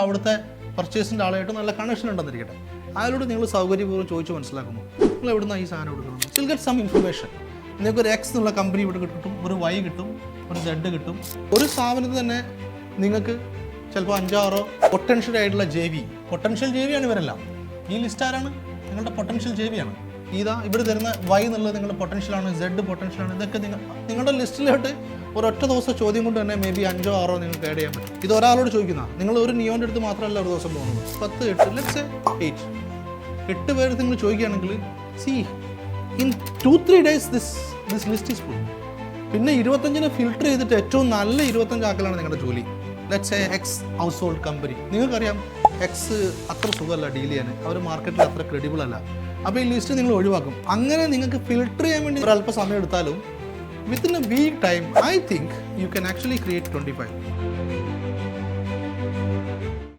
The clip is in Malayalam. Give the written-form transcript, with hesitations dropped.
അവിടുത്തെ പർച്ചേസിൻ്റെ ആളായിട്ട് നല്ല കണക്ഷൻ ഉണ്ടെന്നിരിക്കട്ടെ. അയാളോട് നിങ്ങൾ സൗകര്യപൂർവ്വം ചോദിച്ച് മനസ്സിലാക്കുന്നു, നിങ്ങൾ എവിടുന്നാണ് ഈ സാധനം എടുക്കുന്നത്. Will get some information. നിങ്ങൾക്ക് ഒരു എക്സ് എന്നുള്ള കമ്പനി ഇവിടെ കിട്ടും, ഒരു വൈ കിട്ടും, ഒരു സെഡ് കിട്ടും. ഒരു സ്ഥാപനത്തിൽ തന്നെ നിങ്ങൾക്ക് ചിലപ്പോൾ 5-6 പൊട്ടൻഷ്യൽ ആയിട്ടുള്ള പൊട്ടൻഷ്യൽ JV ഇവരെല്ലാം. ഈ ലിസ്റ്റ് ആരാണ്? നിങ്ങളുടെ പൊട്ടൻഷ്യൽ JV. ഇതാ ഇവിടെ തരുന്ന വൈ എന്നുള്ളത് നിങ്ങളുടെ പൊട്ടൻഷ്യലാണ്, സെഡ് പൊട്ടൻഷ്യലാണ്. ഇതൊക്കെ നിങ്ങളുടെ ലിസ്റ്റിലോട്ട് ഒരൊറ്റ ദിവസം ചോദ്യം കൊണ്ട് തന്നെ മേ ബി 5-6 നിങ്ങൾക്ക് ആഡ് ചെയ്യാൻ പറ്റും. ഇത് ഒരാളോട് ചോദിക്കുന്ന, നിങ്ങൾ ഒരു നിയോൻ്റെ അടുത്ത് മാത്രമല്ല ഒരു ദിവസം പോകുന്നത്. 10, 8, ലെറ്റ്സ് സേ 8 പേര് നിങ്ങൾ ചോദിക്കുകയാണെങ്കിൽ C in 2-3 days this list is full. പിന്നെ 25-ന് ഫിൽട്ടർ ചെയ്തിട്ട് ഏറ്റവും നല്ല 25 ആക്കലാണ് നിങ്ങളുടെ ജോലി. Let's say X house hold company. നിങ്ങൾക്കറിയാം എക്സ് അത്ര സുഖമല്ല ഡീൽ ചെയ്യാൻ, അവർ മാർക്കറ്റിൽ അത്ര ക്രെഡിബിൾ അല്ല. അപ്പോൾ ഈ ലിസ്റ്റ് നിങ്ങൾ ഒഴിവാക്കും. അങ്ങനെ നിങ്ങൾക്ക് ഫിൽട്ടർ ചെയ്യാൻ വേണ്ടി ഒരല്പം സമയം എടുത്താലും within a week time I think you can actually create 25.